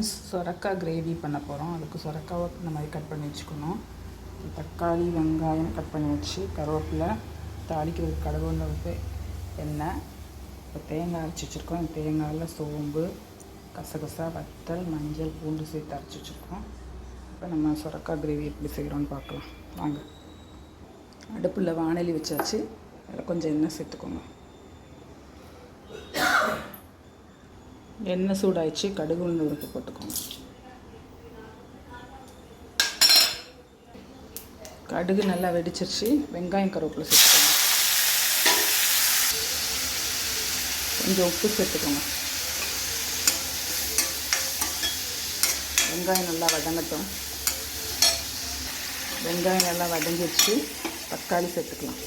Friends, சொரக்காய் gravy பண்ண போகிறோம். அதுக்கு சொரக்காவை இந்த மாதிரி கட் பண்ணி வச்சுக்கணும். தக்காளி, வெங்காயம் கட் பண்ணி வச்சு, கருவேப்பிலை, தாளிக்கிறதுக்கு கடவுள் உப்பு, எண்ணெய், இப்போ தேங்காய் அரைச்சி வச்சுருக்கோம். தேங்காயில் சோம்பு, கசகசா, வத்தல், மஞ்சள், பூண்டு சேர்த்து அரைச்சி வச்சுருக்கோம். இப்போ நம்ம சொரக்காய் கிரேவி எப்படி செய்கிறோன்னு பார்க்கலாம் வாங்க. அடுப்பில் வாணலி வச்சாச்சு. அதில் கொஞ்சம் எண்ணெய் சேர்த்துக்கோங்க. எண்ணெய் சூடாயிடுச்சு. கடுகு உளுந்து பருப்பு போட்டுக்கோங்க. கடுகு நல்லா வெடிச்சிருச்சு. வெங்காயம், கருவேப்பிலை சேர்த்துக்கோங்க. கொஞ்சம் உப்பு சேர்த்துக்கோங்க. வெங்காயம் நல்லா வதங்கட்டும். வெங்காயம் நல்லா வதங்கிடுச்சு. தக்காளி சேர்த்துக்கலாம்.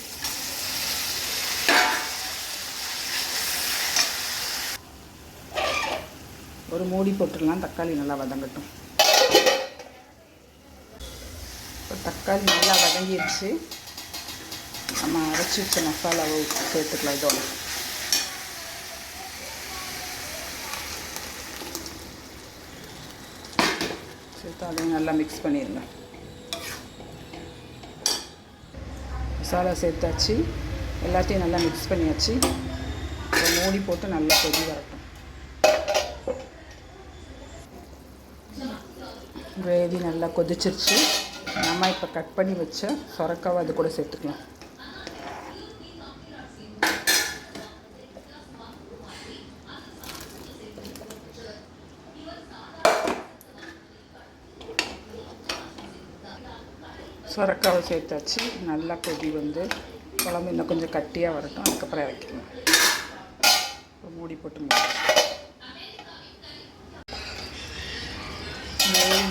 ஒரு மூடி போட்டுடலாம். தக்காளி நல்லா வதங்கட்டும். இப்போ தக்காளி நல்லா வதங்கிடுச்சு. நம்ம அரைச்சி வச்ச மசாலாவை சேர்த்துக்கலாம். இதோட சேர்த்து அதையும் நல்லா மிக்ஸ் பண்ணிடுங்க. மசாலா சேர்த்தாச்சு. எல்லாத்தையும் நல்லா மிக்ஸ் பண்ணியாச்சு. இப்போ மூடி போட்டு நல்லா கொதி வரட்டும். கிரேவி நல்லா கொதிச்சிருச்சு. நம்ம இப்போ கட் பண்ணி வச்ச சொரக்காவை அது கூட சேர்த்துக்கலாம். சொரக்காவை சேர்த்தாச்சு. நல்லா கொதி வந்து குழம்பு இன்னும் கொஞ்சம் கட்டியாக வரட்டும். அதுக்கப்புறம் இறக்கிக்கலாம். மூடி போட்டு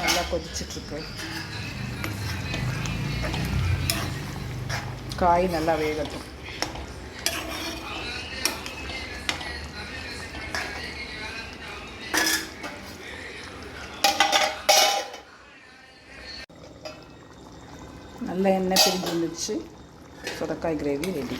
நல்லா கொதிச்சிட்ருக்கு. காய் நல்லா வேகட்டும். நல்ல எண்ணெய் பிரிஞ்சு வந்துச்சு. சொரக்காய் கிரேவி ரெடி.